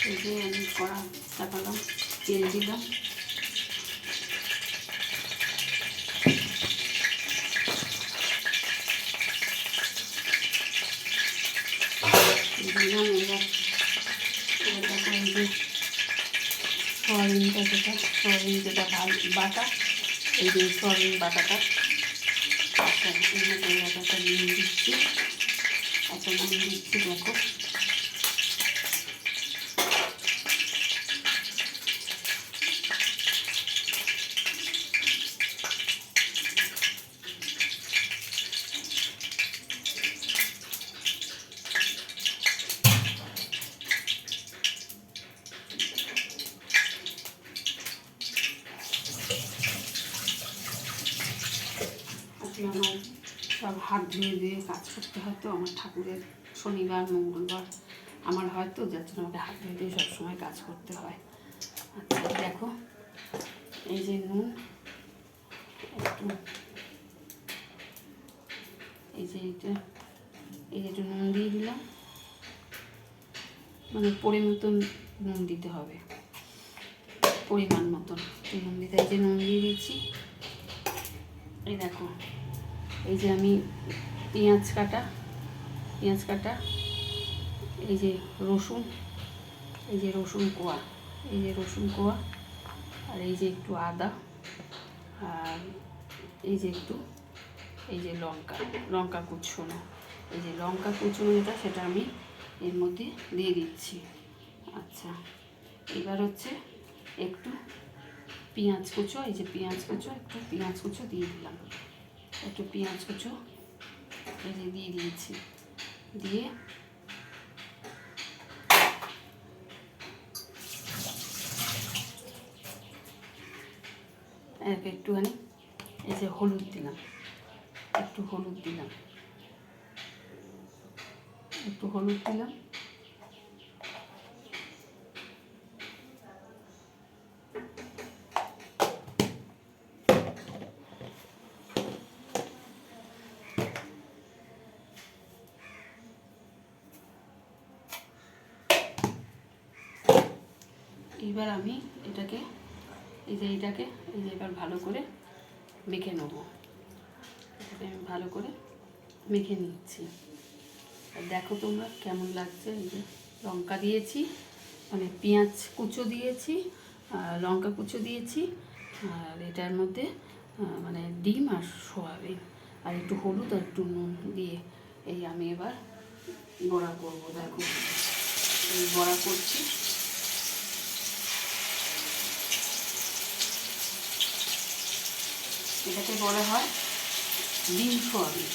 এই যে আমি কড়া চাপালাম, তেল দিলাম, দিলাম। এবার দেখো এই যে সয়াবিন যেটা বাটা, এই যে সয়াবিন বাটাটা একটা নুন দিচ্ছি, দেখো। আমার সব হাত ধুয়ে কাজ করতে হয়, তো আমার ঠাকুরের শনিবার মঙ্গলবার আমার হয়তো, যার জন্য আমাকে হাত ধুয়ে সবসময় কাজ করতে হয়। আচ্ছা দেখো, এই যে নুন একটু, এই যে একটু নুন দিয়ে দিলাম, মানে পরিমতন নুন দিতে হবে, পরিমাণ মতন নুন দিতে। এই যে নুন দিয়ে দিচ্ছি। এই দেখো, এই যে আমি পেঁয়াজ কাটা, এই যে রসুন, কোয়া, আর এই যে একটু আদা, আর এই যে একটু, এই যে লঙ্কা কুচনো, যেটা, সেটা আমি এর মধ্যে দিয়ে দিচ্ছি। আচ্ছা, এবার হচ্ছে একটু পেঁয়াজ কুচো, একটু পেঁয়াজ কুচো দিয়ে দিলাম, এই যে দিয়ে দিয়েছি, দিয়ে একটুখানি এই যে হলুদ দিলাম, একটু হলুদ দিলাম। এবার আমি এটাকে এবার ভালো করে মেখে নেব। এটাকে আমি ভালো করে মেখে নিচ্ছি। আর দেখো তোমরা কেমন লাগছে। এই যে লঙ্কা দিয়েছি, মানে পেঁয়াজ কুচো দিয়েছি, আর লঙ্কা কুচো দিয়েছি, আর এটার মধ্যে মানে ডিম আর সয়াবিন আর একটু হলুদ আর একটু নুন দিয়ে এই আমি এবার বড়া করবো। দেখো এই বড়া করছি। এটাকে বলা হয় ডিম সয়াবিন,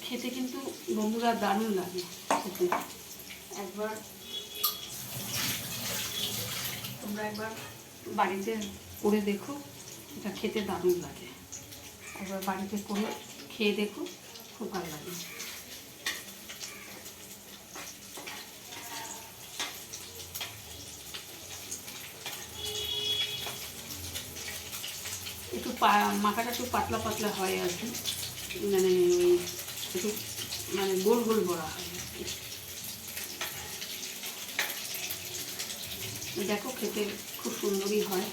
খেতে কিন্তু বন্ধুরা দারুণ লাগে খেতে। তোমরা একবার বাড়িতে করে দেখো, এটা খেতে দারুণ লাগে। একবার বাড়িতে করে খেয়ে দেখো, খুব ভালো লাগে। একটু মাখাটা একটু পাতলা হয় আর কি, মানে ওই একটু মানে গোল বড়া হয়। দেখো খেতে খুব সুন্দরই হয়।